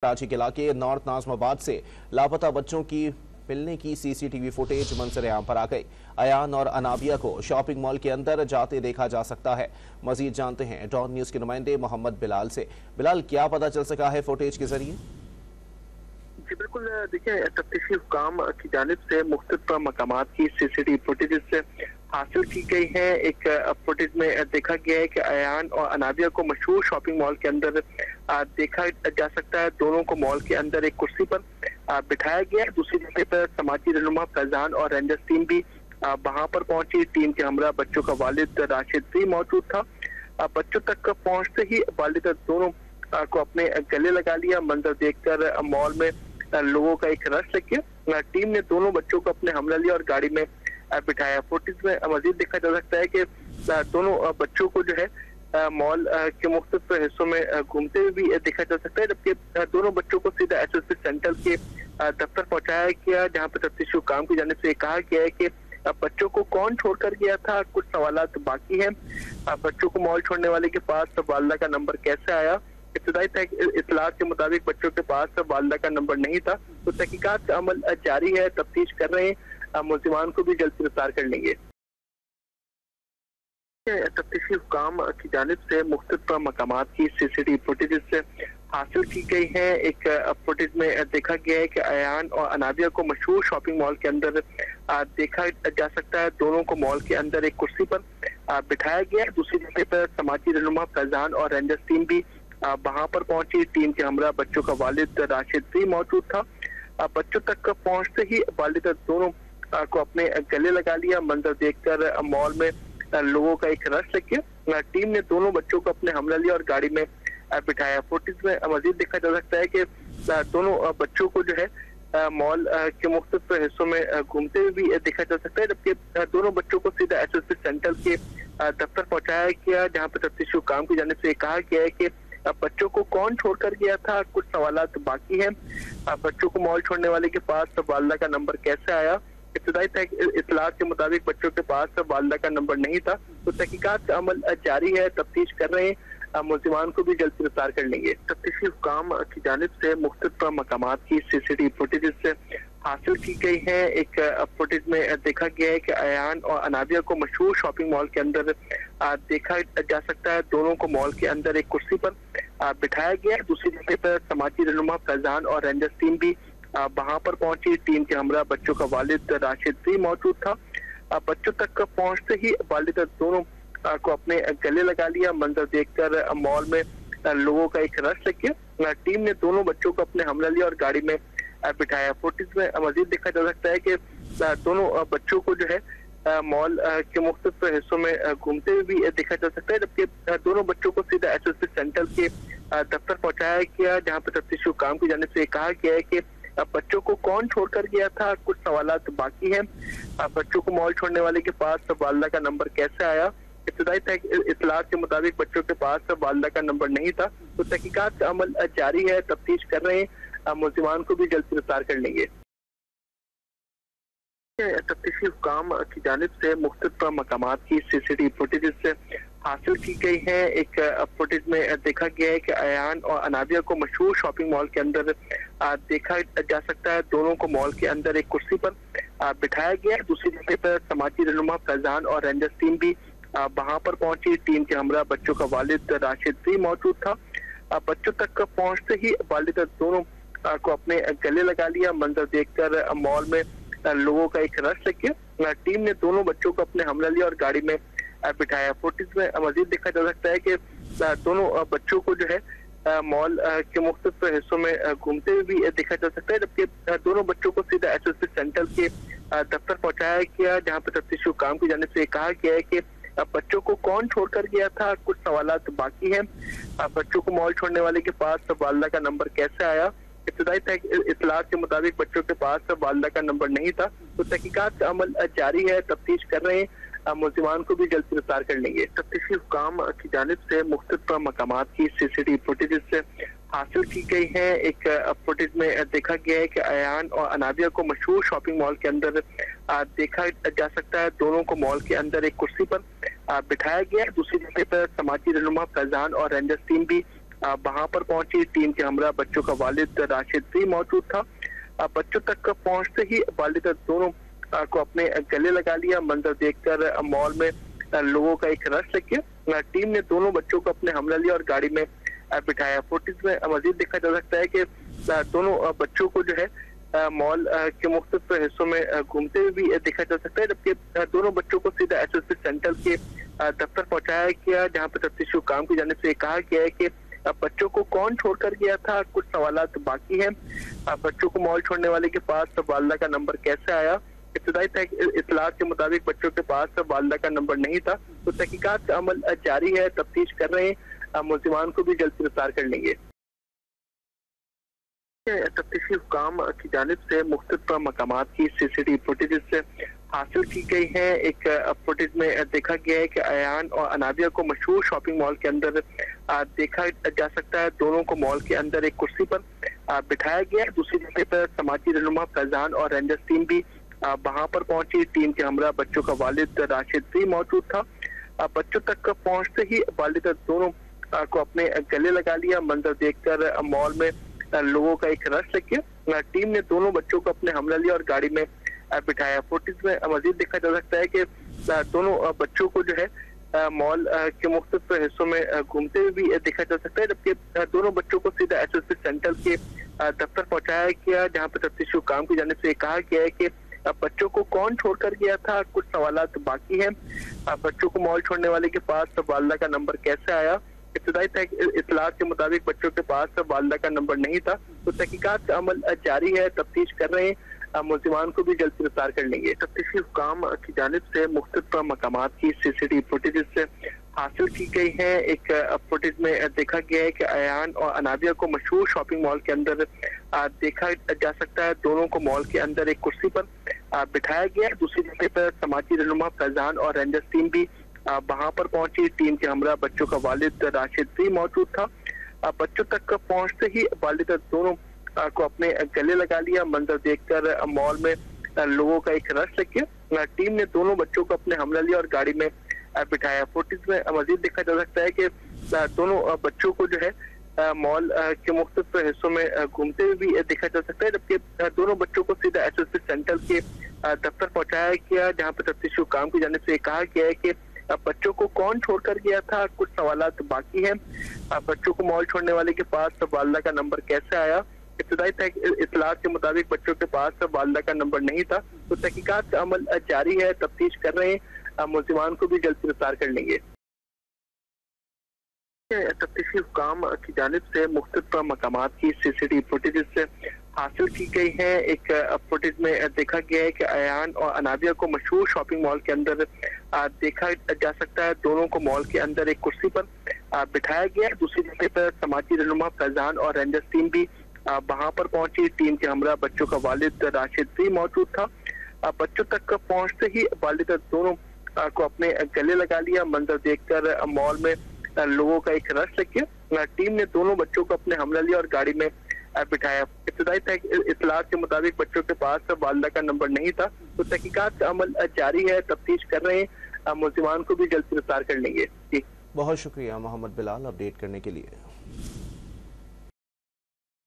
कराची के इलाके नॉर्थ नाज़िमाबाद से लापता बच्चों की मिलने की सीसीटीवी फुटेज मंजर-ए-आम पर आ गई। अयान और अनाबिया को शॉपिंग मॉल के अंदर जाते देखा जा सकता है। मजीद जानते हैं डॉन न्यूज़ के नुमाइंदे मोहम्मद बिलाल से। बिलाल, क्या पता चल सका है फुटेज के जरिए? जी बिल्कुल, देखिए तफ्तीशी हुकाम की जानिब से मुख्तलिफ मकामात की सीसीटीवी फुटेज से हासिल की गई है। एक फुटेज में देखा गया है कि अयान और अनाबिया को मशहूर शॉपिंग मॉल के अंदर देखा जा सकता है। दोनों को मॉल के अंदर एक कुर्सी पर बिठाया गया है। दूसरी जगह पर समाजी रहनुमा फैजान और रेंजर्स टीम भी वहां पर पहुंची। टीम के हमरा बच्चों का वालिद राशिद भी मौजूद था। बच्चों तक पहुंचते ही वालिद दोनों को अपने गले लगा लिया। मंजर देखकर मॉल में लोगों का एक रश लग गया। टीम ने दोनों बच्चों को अपने हमला लिया और गाड़ी में बिठाया। फुटेज में मजीद देखा जा सकता है कि दोनों बच्चों को जो है मॉल के मुख्तलिफ हिस्सों में घूमते हुए भी देखा जा सकता है, जबकि दोनों बच्चों को सीधा एसएसपी सेंट्रल के दफ्तर पहुंचाया गया, जहां पर तफ्तीशी हुकाम की जानिब से कहा गया है कि बच्चों को कौन छोड़कर गया था। कुछ सवालात बाकी हैं। बच्चों को मॉल छोड़ने वाले के पास वालिदा का नंबर कैसे आया? इब्तदाई इत्तलात के मुताबिक बच्चों के पास वालिदा का नंबर नहीं था। तो तहकीकात का अमल जारी है, तफ्तीश कर रहे हैं। मुलजिमान को भी जल्द गिरफ्तार कर लेंगे। तफ्तीशी हुकाम की जानिब से मुख्तलिफ मकामात की सीसीटीवी फुटेज से हासिल की गई है। एक फुटेज में देखा गया है कि अयान और अनाबिया को मशहूर शॉपिंग मॉल के अंदर देखा जा सकता है। दोनों को मॉल के अंदर एक कुर्सी पर बिठाया गया है। दूसरी जगह पर समाजी रहनुमा फैजान और रेंजर्स टीम भी वहां पर पहुंची। टीम के हमरा बच्चों का वालिद राशिद भी मौजूद था। बच्चों तक पहुंचते ही वालिद दोनों को अपने गले लगा लिया। मंजर देखकर मॉल में लोगों का एक रश लग गया। टीम ने दोनों बच्चों को अपने हमला लिया और गाड़ी में बिठाया। फुटेज में मजीद देखा जा सकता है कि दोनों बच्चों को जो है मॉल के मुख्तलिफ हिस्सों में घूमते हुए भी देखा जा सकता है, जबकि दोनों बच्चों को सीधा एसएसपी सेंट्रल के दफ्तर पहुंचाया गया, जहां पर तफ्तीशी हुकाम की जानिब से कहा गया है कि बच्चों को कौन छोड़कर गया था। कुछ सवालात बाकी हैं। बच्चों को मॉल छोड़ने वाले के पास वालिदा का नंबर कैसे आया? इब्तदाई इत्तलात के मुताबिक बच्चों के पास वालिदा का नंबर नहीं था। तो तहकीकात का अमल जारी है, तफ्तीश कर रहे हैं। मुलजिमान को भी जल्द गिरफ्तार कर लेंगे। तफ्तीशी हुकाम की जानिब से मुख्तलिफ मकामात की सीसीटीवी फुटेज से हासिल की गई है। एक फुटेज में देखा गया है कि अयान और अनाबिया को मशहूर शॉपिंग मॉल के अंदर देखा जा सकता है। दोनों को मॉल के अंदर एक कुर्सी पर बिठाया गया है। दूसरी जगह पर समाजी रहनुमा फैजान और रेंजर्स टीम भी वहां पर पहुंची। टीम के हमरा बच्चों का वालिद राशिद भी मौजूद था। बच्चों तक पहुंचते ही वालिद दोनों को अपने गले लगा लिया। मंजर देखकर मॉल में लोगों का एक रश लग गया। टीम ने दोनों बच्चों को अपने हमला लिया और गाड़ी में बिठाया। फुटेज में मजीद देखा जा सकता है कि दोनों बच्चों को जो है मॉल के मुख्तलिफ हिस्सों में घूमते हुए भी देखा जा सकता है, जबकि दोनों बच्चों को सीधा एसएसपी सेंट्रल के दफ्तर पहुंचाया गया, जहां पर तफ्तीशी हुकाम की जानिब से कहा गया है कि बच्चों को कौन छोड़कर गया था। कुछ सवालात बाकी हैं। बच्चों को मॉल छोड़ने वाले के पास वालिदा का नंबर कैसे आया? इब्तदाई इत्तलात के मुताबिक बच्चों के पास वालिदा का नंबर नहीं था। तो तहकीकात का अमल जारी है, तफ्तीश कर रहे हैं। मुलजिमान को भी जल्द गिरफ्तार कर लेंगे। तफ्तीशी हुकाम की जानिब से मुख्तलिफ मकामात की सीसीटीवी फुटेज से हासिल की गई है। एक फुटेज में देखा गया है कि अयान और अनाबिया को मशहूर शॉपिंग मॉल के अंदर देखा जा सकता है। दोनों को मॉल के अंदर एक कुर्सी पर बिठाया गया है। दूसरी जगह पर समाजी रहनुमा फैजान और रेंजर्स टीम भी वहां पर पहुंची। टीम के हमरा बच्चों का वालिद राशिद भी मौजूद था। बच्चों तक पहुंचते ही वालिद दोनों को अपने गले लगा लिया। मंजर देखकर मॉल में लोगों का एक रश लग गया। टीम ने दोनों बच्चों को अपने हमला लिया और गाड़ी में बिठाया। फुटेज में मजीद देखा जा सकता है कि दोनों बच्चों को जो है मॉल के मुख्तलिफ हिस्सों में घूमते हुए भी देखा जा सकता है, जबकि दोनों बच्चों को सीधा एसएसपी सेंट्रल के दफ्तर पहुंचाया गया, जहां पर तफ्तीशी हुकाम की जानिब से कहा गया है कि बच्चों को कौन छोड़कर गया था। कुछ सवालात बाकी हैं। बच्चों को मॉल छोड़ने वाले के पास वालिदा का नंबर कैसे आया? इब्तदाई इत्तलात के मुताबिक बच्चों के पास वालिदा का नंबर नहीं था। तो तहकीकात का अमल जारी है, तफ्तीश कर रहे हैं। मुलजिमान को भी जल्द गिरफ्तार कर लेंगे। तफ्तीशी हुकाम की जानिब से मुख्तलिफ मकामात की सीसीटीवी फुटेज से हासिल की गई है। एक फुटेज में देखा गया है कि अयान और अनाबिया को मशहूर शॉपिंग मॉल के अंदर देखा जा सकता है। दोनों को मॉल के अंदर एक कुर्सी पर बिठाया गया है। दूसरी जगह पर समाजी रहनुमा फैजान और रेंजर्स टीम भी वहां पर पहुंची टीम के हमरा बच्चों का वालिद राशिद भी मौजूद था। बच्चों तक पहुंचते ही वालिद दोनों को अपने गले लगा लिया। मंजर देखकर मॉल में लोगों का एक रश लग गया। टीम ने दोनों बच्चों को अपने हमला लिया और गाड़ी में बिठाया। फुटेज में मजीद देखा जा सकता है कि दोनों बच्चों को जो है मॉल के मुख्तलिफ हिस्सों में घूमते हुए भी देखा जा सकता है, जबकि दोनों बच्चों को सीधा एसएसपी सेंट्रल के दफ्तर पहुंचाया गया, जहां पर तफ्तीशी हुकाम की जानिब से कहा गया है कि बच्चों को कौन छोड़कर गया था। कुछ सवालात बाकी हैं। बच्चों को मॉल छोड़ने वाले के पास वालिदा का नंबर कैसे आया? इब्तदाई इत्तलात के मुताबिक बच्चों के पास वालिदा का नंबर नहीं था। तो तहकीकात का अमल जारी है, तफ्तीश कर रहे हैं, मुलजिमान को भी जल्द गिरफ्तार कर लेंगे। तफ्तीशी हुकाम की जानिब से मुख्तलिफ मकामात की सीसीटीवी फुटेज हासिल की गई है। एक फुटेज में देखा गया है कि अयान और अनाबिया को मशहूर शॉपिंग मॉल के अंदर देखा जा सकता है। दोनों को मॉल के अंदर एक कुर्सी पर बिठाया गया। दूसरी जगह पर समाजी रहनुमा फैजान और रेंजर्स टीम भी वहां पर पहुंची। टीम के हमरा बच्चों का वालिद राशिद भी मौजूद था। बच्चों तक पहुंचते ही वालिद दोनों को अपने गले लगा लिया। मंजर देखकर मॉल में लोगों का एक रश लग गया। टीम ने दोनों बच्चों को अपने हमला लिया और गाड़ी में बिठाया। फुटेज में मजीद देखा जा सकता है कि दोनों बच्चों को जो है मॉल के मुख्तलिफ हिस्सों में घूमते हुए भी देखा जा सकता है, जबकि दोनों बच्चों को सीधा एसएसपी सेंट्रल के दफ्तर पहुंचाया गया, जहां पर तफ्तीशी हुकाम की जानिब से कहा गया है कि बच्चों को कौन छोड़कर गया था। कुछ सवालात बाकी हैं। बच्चों को मॉल छोड़ने वाले के पास वालिदा का नंबर कैसे आया? इब्तदाई इत्तलात के मुताबिक बच्चों के पास वालिदा का नंबर नहीं था। तो तहकीकात का अमल जारी है, तफ्तीश कर रहे हैं, मुलजिमान को भी जल्द गिरफ्तार कर लेंगे। तफ्तीशी हुकाम की जानिब से मुख्तलिफ मकामात की सीसीटीवी फुटेज हासिल की गई है। एक फुटेज में देखा गया है कि अयान और अनाबिया को मशहूर शॉपिंग मॉल के अंदर देखा जा सकता है। दोनों को मॉल के अंदर एक कुर्सी पर बिठाया गया। दूसरी जगह पर समाजी रहनुमा फैजान और रेंजर्स टीम भी वहां पर पहुंची। टीम के हमरा बच्चों का वालिद राशिद भी मौजूद था। बच्चों तक पहुंचते ही वालिद दोनों को अपने गले लगा लिया। मंजर देखकर मॉल में लोगों का एक रश लग गया। टीम ने दोनों बच्चों को अपने हमला लिया और गाड़ी में बिठाया। फुटेज में मजीद देखा जा सकता है कि दोनों बच्चों को जो है मॉल के मुख्तलिफ हिस्सों में घूमते हुए भी देखा जा सकता है, जबकि दोनों बच्चों को सीधा एसएसपी सेंट्रल के दफ्तर पहुंचाया गया, जहां पर तफ्तीशी हुकाम की जानिब से कहा गया है कि बच्चों को कौन छोड़कर गया था। कुछ सवालात बाकी हैं। बच्चों को मॉल छोड़ने वाले के पास वालिदा का नंबर कैसे आया? इब्तदाई इत्तलात के मुताबिक बच्चों के पास वालिदा का नंबर नहीं था। तो तहकीकात का अमल जारी है, तफ्तीश कर रहे हैं, मुलजिमान को भी जल्द गिरफ्तार कर लेंगे। तफ्तीशी हुकाम की जानिब से मुख्तलिफ मकामात की सीसीटीवी फुटेज हासिल की गई है। एक फुटेज में देखा गया है कि अयान और अनाबिया को मशहूर शॉपिंग मॉल के अंदर देखा जा सकता है। दोनों को मॉल के अंदर एक कुर्सी पर बिठाया गया। दूसरी जगह पर समाजी रहनुमा फैजान और रेंजर्स टीम भी वहां पर पहुंची। टीम के हमरा बच्चों का वालिद राशिद भी मौजूद था। बच्चों तक पहुंचते ही वालिद दोनों को अपने गले लगा लिया। मंजर देखकर मॉल में लोगों का एक रश लग गया। टीम ने दोनों बच्चों को अपने हमला लिया और गाड़ी में बिठाया। इब्तदाई इत्तलात के मुताबिक बच्चों के पास वालिदा का नंबर नहीं था। तो तहकीकात का अमल जारी है, तफ्तीश कर रहे हैं, मुलजिमान को भी जल्द गिरफ्तार कर लेंगे। बहुत शुक्रिया मोहम्मद बिलाल अपडेट करने के लिए।